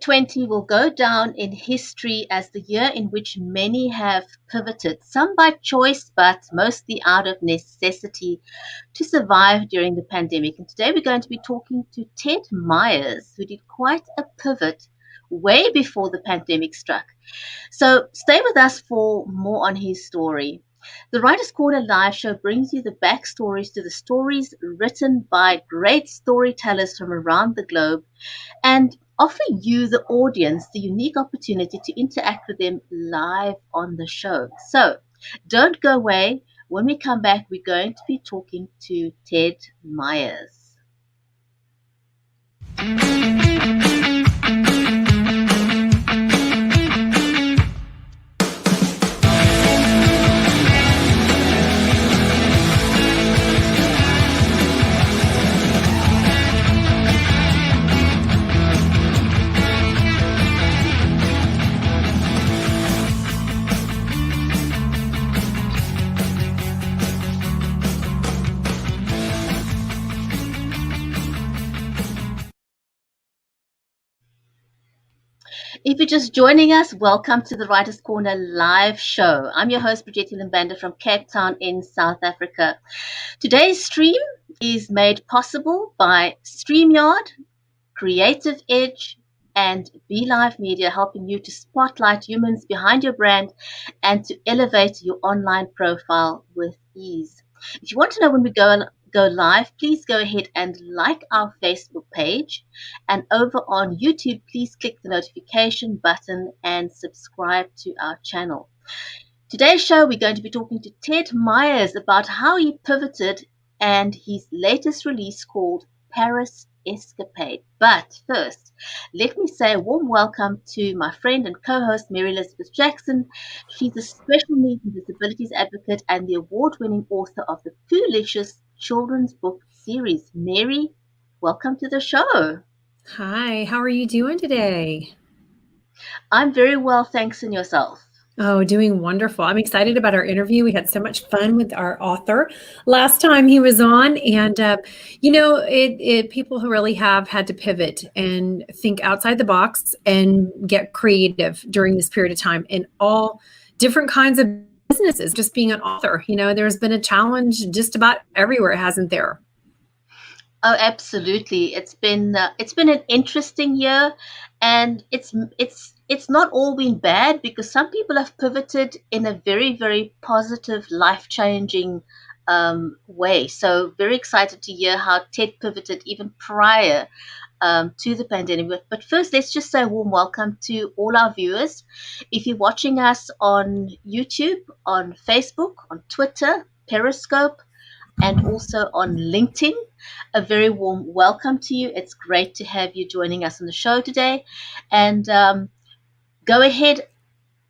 2020 will go down in history as the year in which many have pivoted, some by choice, but mostly out of necessity to survive during the pandemic. And today we're going to be talking to Ted Myers, who did quite a pivot way before the pandemic struck. So stay with us for more on his story. The Writer's Corner live show brings you the backstories to the stories written by great storytellers from around the globe and offer you, the audience, the unique opportunity to interact with them live on the show. So don't go away. When we come back, we're going to be talking to Ted Myers. If you're just joining us, welcome to the Writer's Corner live show. I'm your host, Bridget Lambanda from Cape Town in South Africa. Today's stream is made possible by StreamYard, Creative Edge, and BeLive Media, helping you to spotlight humans behind your brand and to elevate your online profile with ease. If you want to know when we go live, please go ahead and like our Facebook page, and over on YouTube, please click the notification button and subscribe to our channel. Today's show, we're going to be talking to Ted Myers about how he pivoted and his latest release called Paris Escapade. But first, let me say a warm welcome to my friend and co-host Mary Elizabeth Jackson. She's a special needs and disabilities advocate and the award-winning author of the Foolicious children's book series. Mary, welcome to the show. Hi, how are you doing today? I'm very well, thanks, and yourself? Oh, doing wonderful. I'm excited about our interview. We had so much fun with our author last time he was on. And, people who really have had to pivot and think outside the box and get creative during this period of time in all different kinds of businesses, just being an author. There's been a challenge just about everywhere, hasn't there? Oh, absolutely. It's been an interesting year, and it's not all been bad because some people have pivoted in a very, very positive, life-changing way. So very excited to hear how Ted pivoted even prior to the pandemic. But first, let's just say a warm welcome to all our viewers. If you're watching us on YouTube, on Facebook, on Twitter, Periscope, and also on LinkedIn, a very warm welcome to you. It's great to have you joining us on the show today. And go ahead,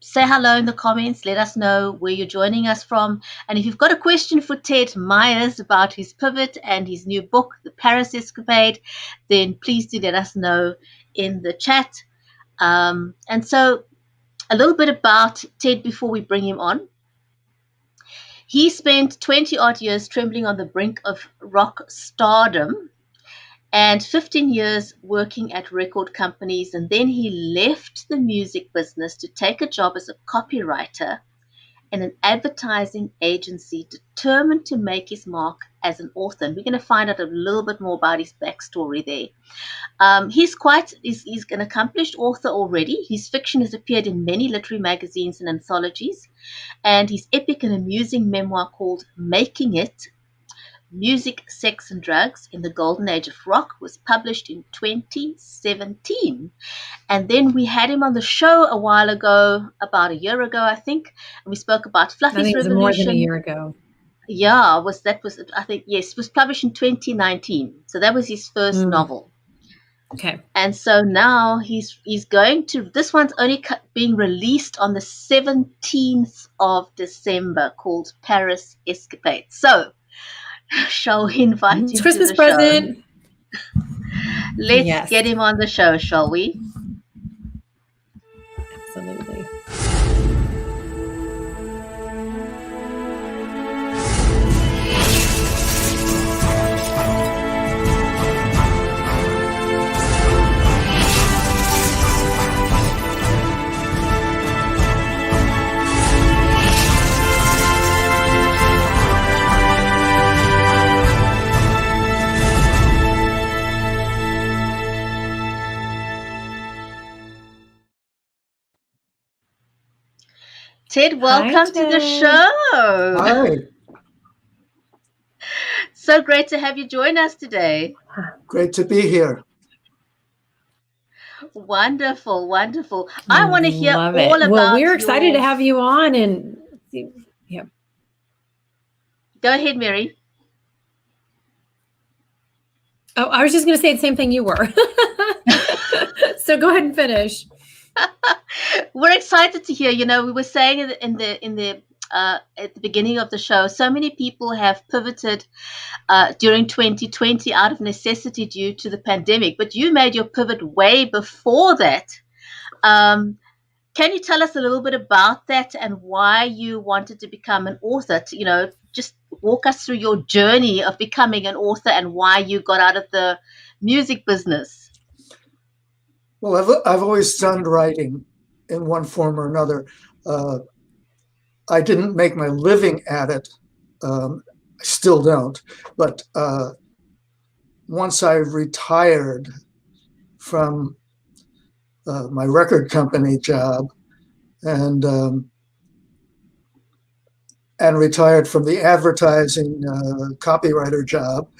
say hello in the comments. Let us know where you're joining us from. And if you've got a question for Ted Myers about his pivot and his new book, The Paris Escapade, then please do let us know in the chat. And so a little bit about Ted before we bring him on. He spent 20-odd years trembling on the brink of rock stardom and 15 years working at record companies. And then he left the music business to take a job as a copywriter in an advertising agency, determined to make his mark as an author. And we're going to find out a little bit more about his backstory there. He's an accomplished author already. His fiction has appeared in many literary magazines and anthologies. And his epic and amusing memoir called Making It, Music, Sex and Drugs in the Golden Age of Rock was published in 2017. And then we had him on the show a while ago, about a year ago, I think. And we spoke about Fluffy's I think it was Revolution. more than a year ago. Yeah, it was published in 2019. So that was his first novel. Okay. And so now he's going to, this one's only being released on the 17th of December, called Paris Escapade. So shall we invite him It's Christmas to the present. show? Let's get him on the show, shall we? Absolutely. Ted, Hi, welcome to the Ted. show. Hi, So great to have you join us today. great to be here. Wonderful, wonderful. I want to hear Love all it. Well, about we're excited to your. have you on and yeah. Go ahead, Mary. Oh, I was just going to say the same thing you were. So go ahead and finish. We're excited to hear. We were saying in the at the beginning of the show, so many people have pivoted during 2020 out of necessity due to the pandemic, but you made your pivot way before that. Um, Can you tell us a little bit about that and why you wanted to become an author? Just walk us through your journey of becoming an author and why you got out of the music business. Well, I've always done writing in one form or another. Uh, I didn't make my living at it. I still don't. But once I retired from my record company job and retired from the advertising copywriter job,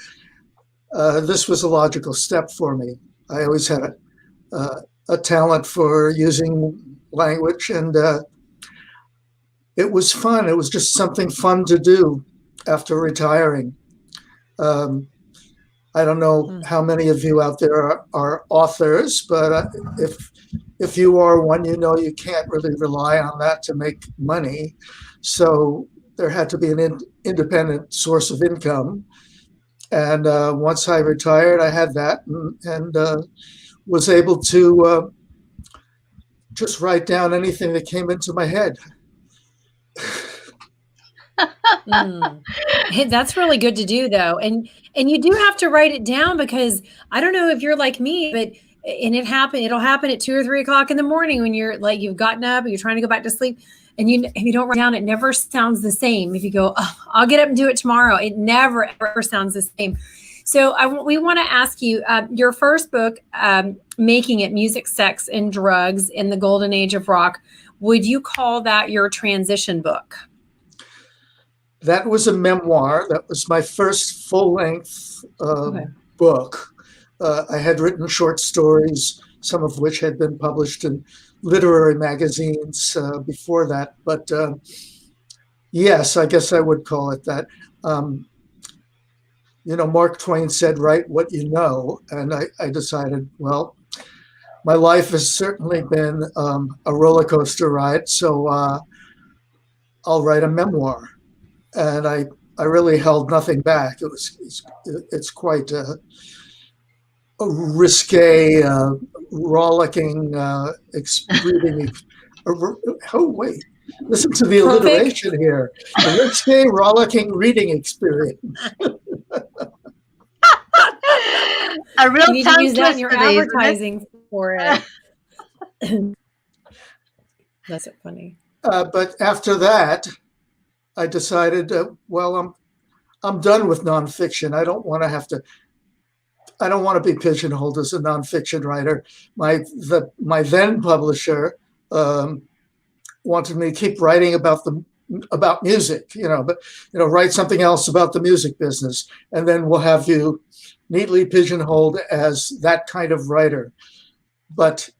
this was a logical step for me. I always had a talent for using language, and it was fun. It was just something fun to do after retiring. Um, I don't know how many of you out there are authors, but if you are one, you know you can't really rely on that to make money. So there had to be an independent source of income. And once I retired, I had that and was able to just write down anything that came into my head. Hey, that's really good to do though. And you do have to write it down because I don't know if you're like me, but it'll happen at 2 or 3 o'clock in the morning when you're like you've gotten up and you're trying to go back to sleep and if you don't write down, it never sounds the same. If you go, oh, I'll get up and do it tomorrow, it never ever sounds the same. So we want to ask you your first book, Making It: Music, Sex, and Drugs in the Golden Age of Rock. Would you call that your transition book? That was a memoir. That was my first full-length book. I had written short stories, some of which had been published in literary magazines before that. But yes, I guess I would call it that. Mark Twain said, write what you know. And I decided, well, my life has certainly been a roller coaster ride. So I'll write a memoir. And I really held nothing back. It's quite a risque, rollicking, reading. Oh wait, listen to the alliteration here. A risque, rollicking reading experience. A real You need to tongue use that in your twister, isn't it? advertising for it. That's so funny. But after that, I decided, well, I'm done with nonfiction. I don't want to be pigeonholed as a nonfiction writer. My then publisher wanted me to keep writing about music, but write something else about the music business, and then we'll have you neatly pigeonholed as that kind of writer. But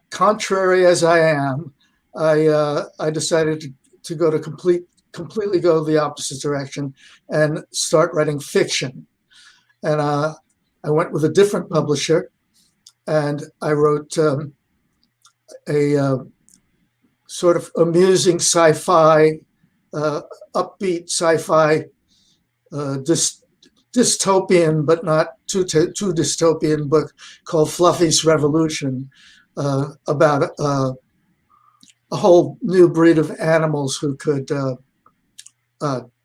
contrary as I am, I decided to go to completely go the opposite direction and start writing fiction. And I went with a different publisher, and I wrote a sort of amusing sci-fi, upbeat sci-fi, dystopian but not too dystopian book called Fluffy's Revolution, about a whole new breed of animals who could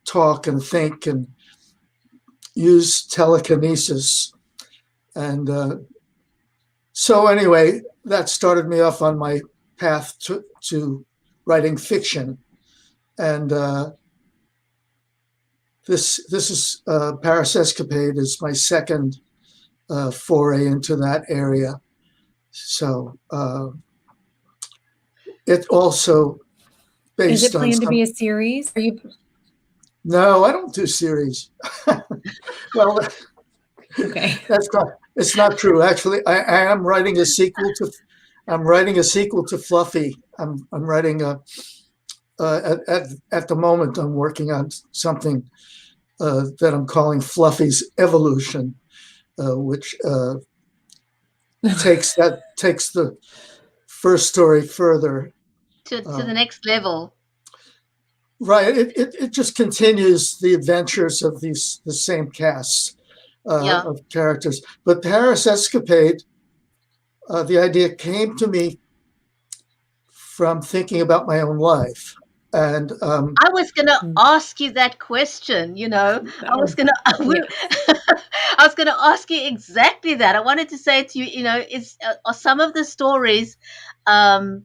talk and think and use telekinesis. And so anyway, that started me off on my path to writing fiction. And this is Paris Escapade is my second foray into that area. So It also Is it based on planned to be some. a series? Are you No, I don't do series. Well, okay? that's not. It's not true. Actually, I am writing a sequel to. I'm writing a sequel to Fluffy. I'm writing a. At the moment, I'm working on something that I'm calling Fluffy's Evolution, which takes the first story further. To the next level. Right. It just continues the adventures of the same cast Yeah. of characters. But Paris Escapade, the idea came to me from thinking about my own life. And I was going to ask you that question, I was going to I was going to ask you exactly that. I wanted to say to you, are some of the stories um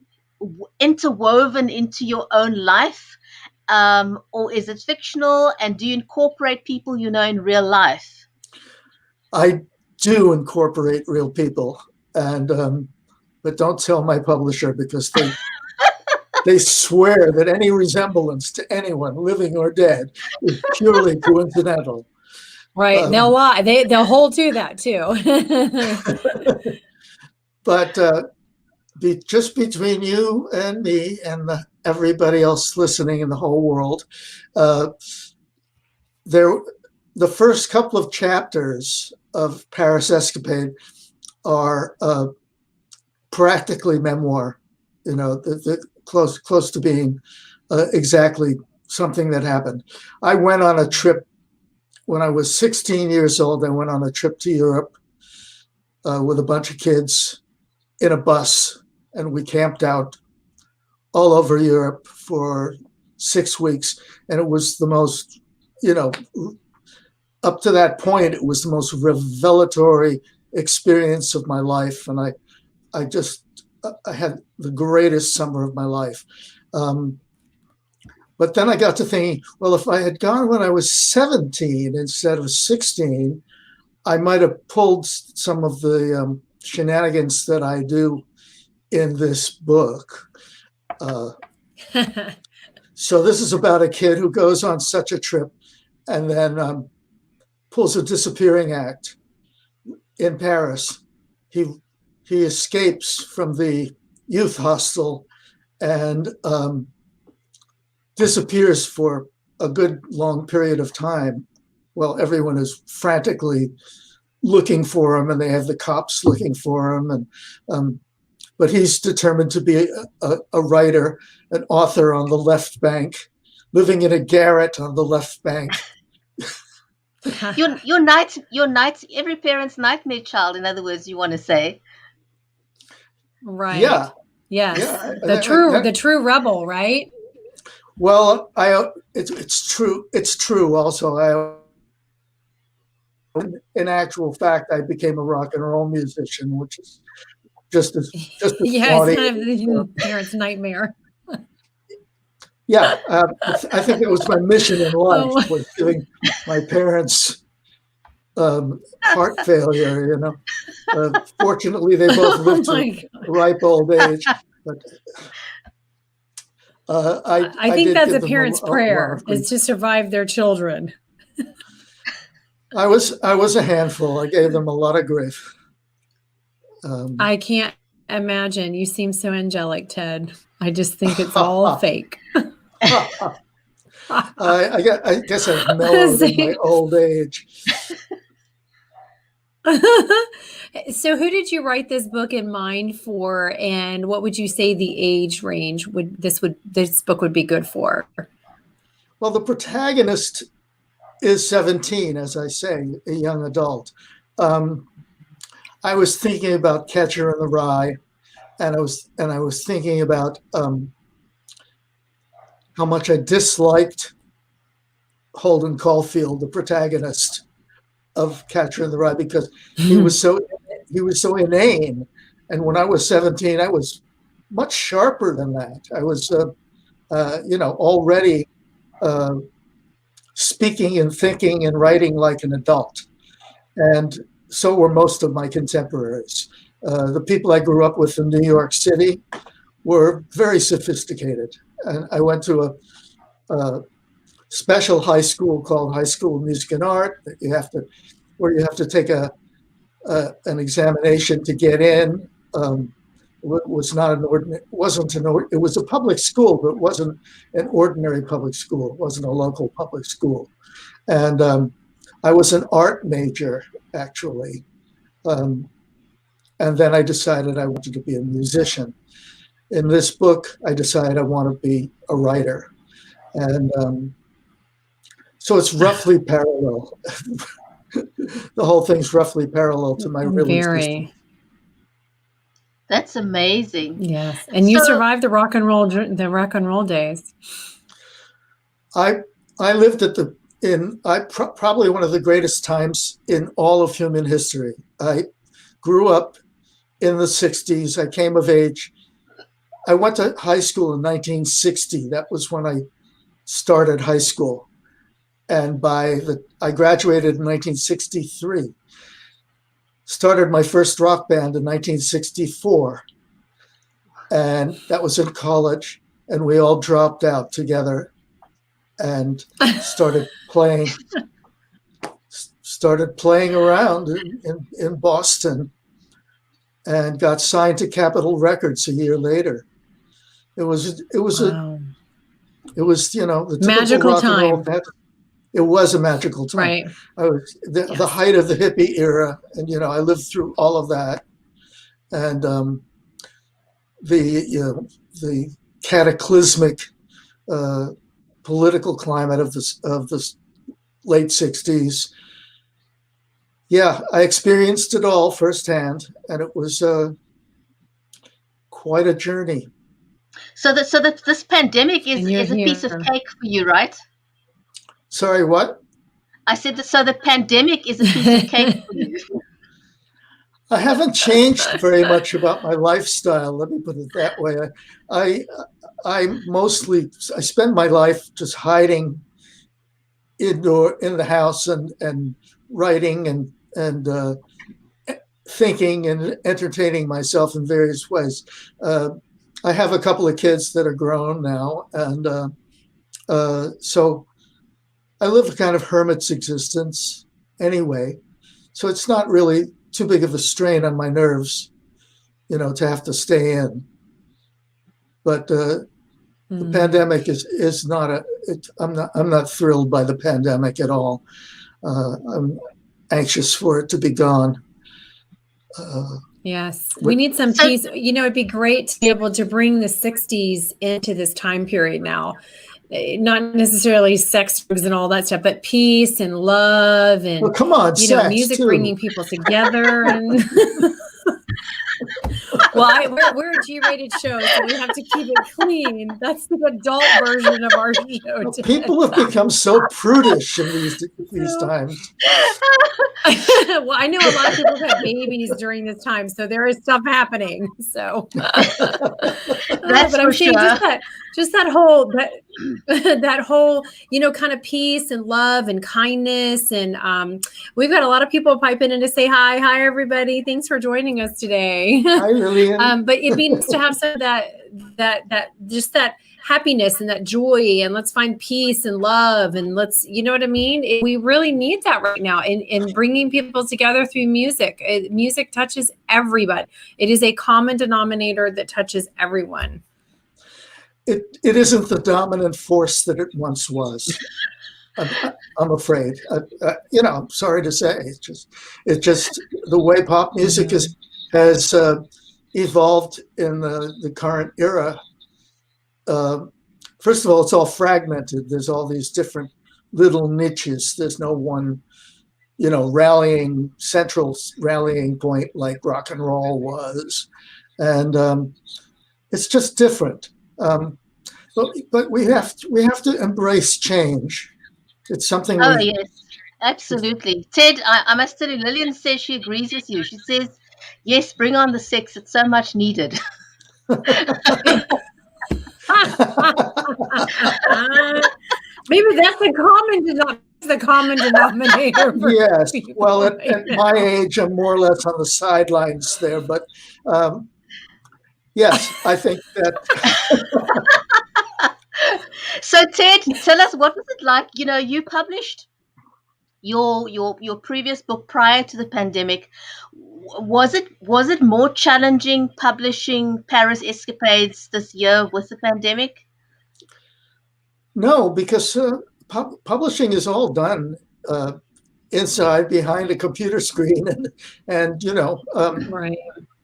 interwoven into your own life, or is it fictional, and do you incorporate people in real life? I do incorporate real people, and but don't tell my publisher because they swear that any resemblance to anyone, living or dead, is purely coincidental. Right. Um, They'll lie. They'll hold to that too. but just between you and me and everybody else listening in the whole world, uh, there the first couple of chapters of Paris Escapade are practically memoir. The close to being exactly something that happened. I went on a trip when I was 16 years old. I went on a trip to Europe with a bunch of kids in a bus, and we camped out all over Europe for 6 weeks. And it was the most, up to that point, it was the most revelatory experience of my life. And I had the greatest summer of my life. But then I got to thinking, well, if I had gone when I was 17 instead of 16, I might have pulled some of the shenanigans that I do in this book. So this is about a kid who goes on such a trip and then pulls a disappearing act in Paris. He escapes from the youth hostel and disappears for a good long period of time. Well, everyone is frantically looking for him, and they have the cops looking for him. And but he's determined to be a writer, an author on the left bank, living in a garret on the left bank. Your every parent's nightmare child. In other words, you want to say. Right. Yeah. Yes. Yeah. The true rebel, right? Well, it's true. It's true. Also, in actual fact, I became a rock and roll musician, which is just as yeah, funny. It's kind of the parents' nightmare. Yeah, I think it was my mission in life was giving my parents heart failure. Fortunately, they both lived to ripe old age. But I think that's a parent's prayer is to survive their children. I was a handful. I gave them a lot of grief. I can't imagine. You seem so angelic, Ted. I just think it's all fake. I guess I've mellowed in my old age. So who did you write this book in mind for, and what would you say the age range this book would be good for? Well, the protagonist is 17, as I say, a young adult. I was thinking about Catcher in the Rye, and I was thinking about how much I disliked Holden Caulfield, the protagonist of Catcher in the Rye, because he was so inane. And when I was 17, I was much sharper than that. I was, already speaking and thinking and writing like an adult. And so were most of my contemporaries. The people I grew up with in New York City were very sophisticated. And I went to a special high school called High School of Music and Art that where you have to take an examination to get in. It was not an ordinary, it was a public school, but it wasn't an ordinary public school. It wasn't a local public school. And I was an art major, actually. And then I decided I wanted to be a musician. In this book, I decided I want to be a writer. And so it's roughly parallel. The whole thing's roughly parallel to my real existence. That's amazing. Yes, and you survived the rock and roll days. I lived probably one of the greatest times in all of human history. I grew up in the 60s. I came of age. I went to high school in 1960. That was when I started high school. And I graduated in 1963. Started my first rock band in 1964. And that was in college. And we all dropped out together and started playing around in Boston, and got signed to Capitol Records a year later. It was Wow. the magical time. It was a magical time. Right. I was the height of the hippie era, and I lived through all of that, and the cataclysmic political climate of the late 60s. Yeah, I experienced it all firsthand, and it was quite a journey. So this pandemic is a piece of cake for you, right? Sorry, what? I said so the pandemic is a piece of cake for you. I haven't changed very much about my lifestyle. Let me put it that way. I spend my life just hiding in the house and writing and thinking and entertaining myself in various ways. I have a couple of kids that are grown now, and so I live a kind of hermit's existence anyway. So it's not really too big of a strain on my nerves, to have to stay in. But the pandemic is not I'm not thrilled by the pandemic at all. I'm anxious for it to be gone. Yes, we need some peace. It'd be great to be able to bring the 60s into this time period now. Not necessarily sex, drugs, and all that stuff, but peace and love and come on, music too. bringing people together. And we're a G-rated show, so we have to keep it clean. That's the adult version of our show. People have become so prudish in these times. Well, I know a lot of people have babies during this time, so there is stuff happening. So, that's but I'm saying sure. just that whole kind of peace and love and kindness, and we've got a lot of people piping in to say hi everybody. Thanks for joining us today. Hi, Lillian. But it'd be nice to have some of that happiness and that joy, and let's find peace and love, and let's, what I mean? We really need that right now in bringing people together through music. Music touches everybody. It is a common denominator that touches everyone. It isn't the dominant force that it once was. I'm afraid. I'm sorry to say. It's just the way pop music has evolved in the current era. First of all, it's all fragmented. There's all these different little niches. There's no one, central rallying point like rock and roll was, and it's just different. But we have to embrace change. It's something. Oh yes, absolutely. Ted, I must tell you, Lillian says she agrees with you. She says, yes, bring on the sex. It's so much needed. Maybe that's the common denominator. Yes. Well, at my age, I'm more or less on the sidelines there, but Yes, I think that. So Ted, tell us, what was it like? You published your previous book prior to the pandemic. Was it more challenging publishing Paris Escapades this year with the pandemic? No, because publishing is all done uh, inside behind a computer screen, and Right.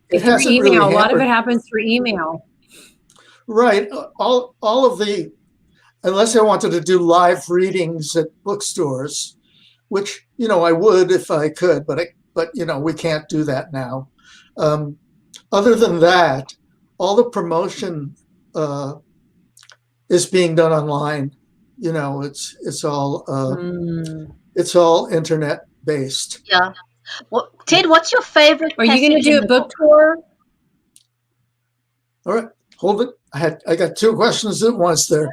it Through hasn't really email. A lot of it hampered. happens through email. Right, all of the, unless I wanted to do live readings at bookstores, which I would if I could, but we can't do that now. Um, Other than that, all the promotion uh, is being done online. Mm. It's all internet based. Yeah. Ted, what's your favorite Are you going to passage do in a the book book? tour? All right, hold it. I got two questions at once there.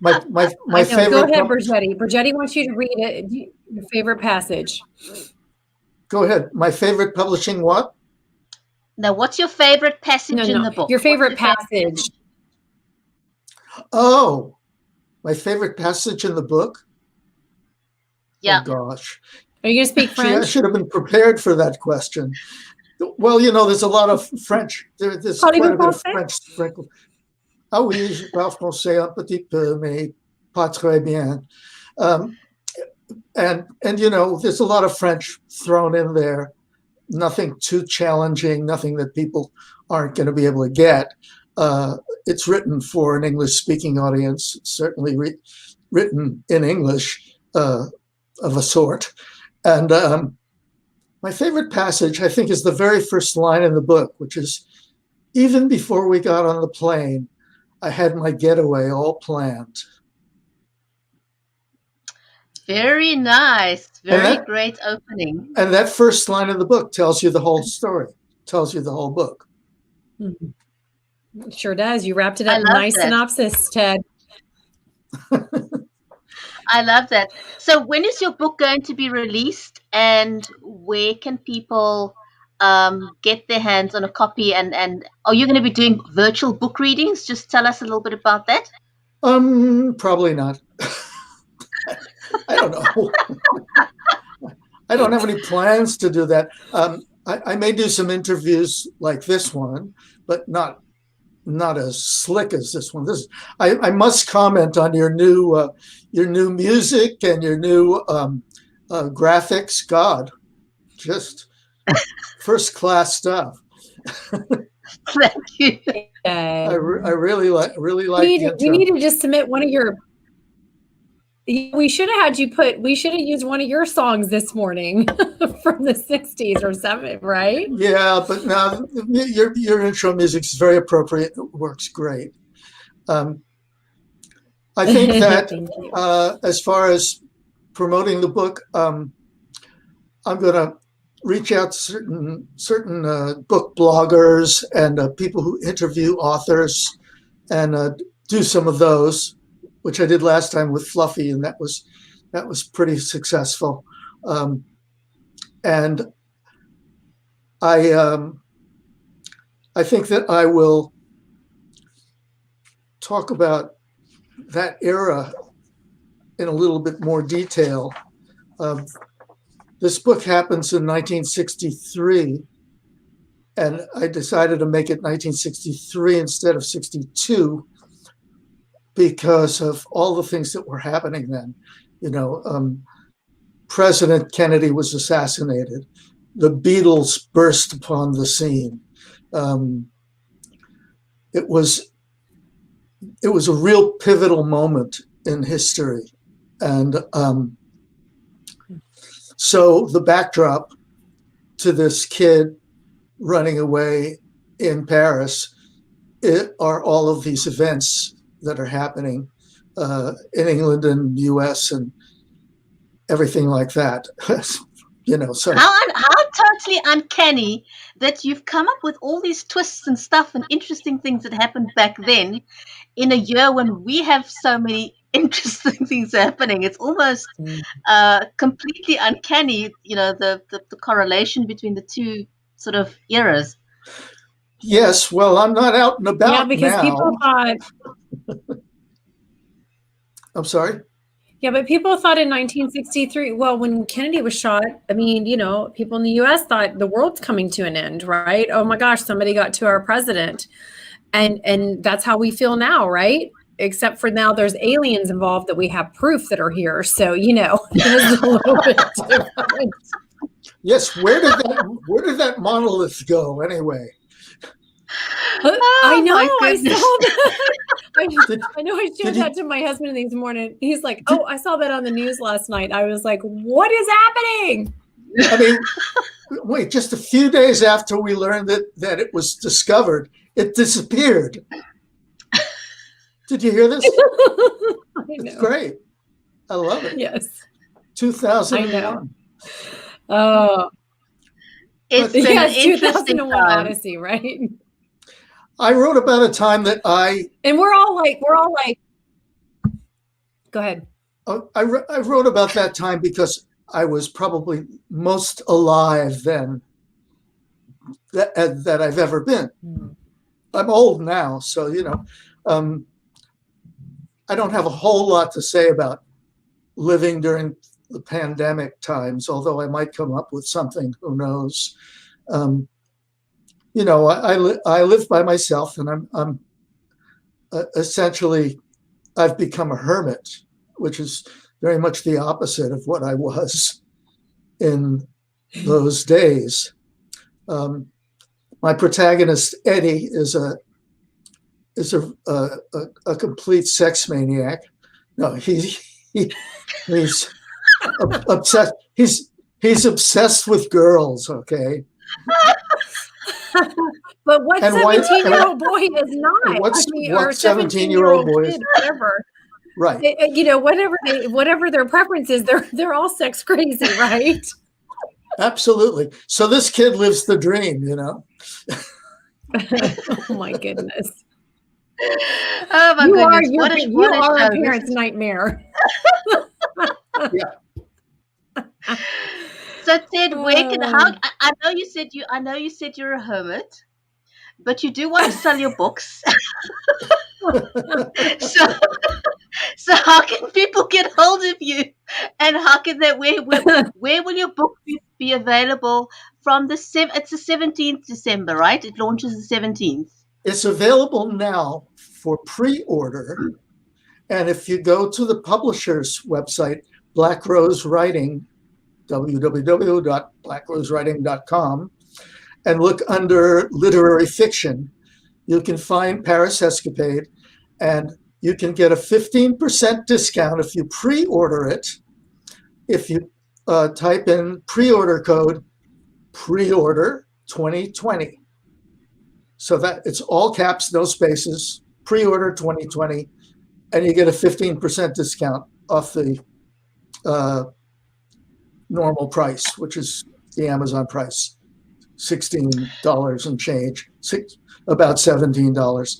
My I know. Go favorite. ahead, Brigetti. Brigetti wants you to read it. Your favorite passage. Go ahead. My favorite publishing what? Now, what's your favorite passage No, in no. the book? Your What's favorite your favorite passage. Oh, my favorite passage in the book? Yeah. Oh gosh. Are you going to speak Gee, I French? should have been prepared for that question. Well, there's a lot of French. There's quite a bit of French sprinkled. Ah oui, je parle français un petit peu, mais pas très bien. And there's a lot of French thrown in there. Nothing too challenging, nothing that people aren't going to be able to get. It's written for an English-speaking audience. It's certainly written in English of a sort. And my favorite passage, I think, is the very first line in the book, which is, even before we got on the plane, I had my getaway all planned. Very nice. Very great opening. And that first line of the book tells you the whole story, tells you the whole book. It sure does. You wrapped it up. Nice synopsis, Ted. I love that. So when is your book going to be released, and where can people get their hands on a copy? And are you going to be doing virtual book readings? Just tell us a little bit about that. Probably not. I don't know. I don't have any plans to do that. I may do some interviews like this one, but not as slick as this one. I must comment on your new music and your new graphics. God, just first class stuff. Thank you. I really like. You need to just submit one of your. We should have had you we should have used one of your songs this morning from the 60s or 70s, right? Yeah, but now your intro music is very appropriate. It works great. I think that as far as promoting the book, I'm going to reach out to certain book bloggers and people who interview authors and do some of those, which I did last time with Fluffy, and that was pretty successful. And I think that I will talk about that era in a little bit more detail. This book happens in 1963, and I decided to make it 1963 instead of 62 because of all the things that were happening then. President Kennedy was assassinated. The Beatles burst upon the scene. It was a real pivotal moment in history. And so the backdrop to this kid running away in Paris are all of these events that are happening in England and US and everything like that. So how totally uncanny that you've come up with all these twists and stuff and interesting things that happened back then in a year when we have so many interesting things happening. It's almost completely uncanny, the correlation between the two sort of eras. Yes, well, I'm not out and about Yeah, because people now. thought, I'm sorry. yeah, but people thought in 1963, well, when Kennedy was shot, I mean, people in the US thought the world's coming to an end, right? Oh my gosh, somebody got to our president. And that's how we feel now, right? Except for now there's aliens involved that we have proof that are here. So, it is a little bit different. Yes, where did that monolith go anyway? I know, my I goodness. saw that. I know I shared did you- that to my husband this morning. He's like, oh, I saw that on the news last night. I was like, what is happening? I mean, wait, just a few days after we learned that it was discovered, it disappeared. Did you hear this? I It's know. great. I love it. Yes. 2001. I know. Oh, It's been an yes, interesting 2001 time. Odyssey, right? I wrote about a time that And we're all like, go ahead. I wrote about that time because I was probably most alive then that I've ever been. I'm old now, so I don't have a whole lot to say about living during the pandemic times, although I might come up with something. Who knows? I live by myself, and I'm essentially I've become a hermit, which is very much the opposite of what I was in those days. My protagonist Eddie is a complete sex maniac. No, he's obsessed. He's obsessed with girls. Okay. But what 17-year-old boy is not? What or 17-year-old boy is kid, whatever. right? Whatever their preference is, they're all sex crazy, right? Absolutely. So this kid lives the dream, Oh my goodness. Oh my goodness. You are a parent's nightmare. Yeah. So Ted, I know you said you're a hermit, but you do want to sell your books. So how can people get hold of you, and how can they where will your book be available from it's the 17th December, right? It launches the 17th. It's available now for pre-order, and if you go to the publisher's website, Black Rose Writing, www.blackrosewriting.com, and look under literary fiction, you can find Paris Escapade, and you can get a 15% discount if you pre-order it. If you type in pre-order code pre-order 2020. So that it's all caps, no spaces, pre-order 2020, and you get a 15% discount off the normal price, which is the Amazon price, $16 and change, about $17.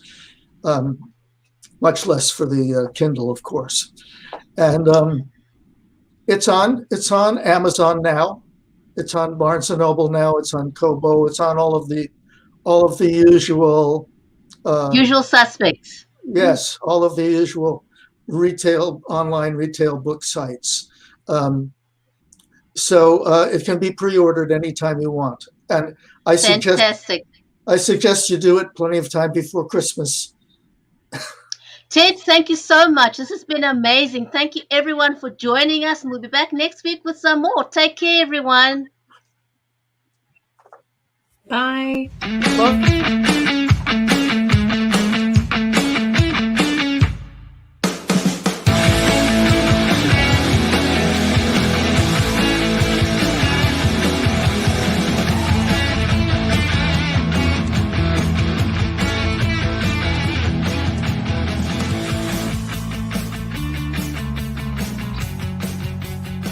Much less for the Kindle, of course. And it's on Amazon now. It's on Barnes and Noble now. It's on Kobo. It's on all of the usual usual suspects. Yes, all of the usual online retail book sites. So it can be pre-ordered anytime you want. And I suggest you do it plenty of time before Christmas. Ted, thank you so much. This has been amazing. Thank you, everyone, for joining us. And we'll be back next week with some more. Take care, everyone. Bye. Bye.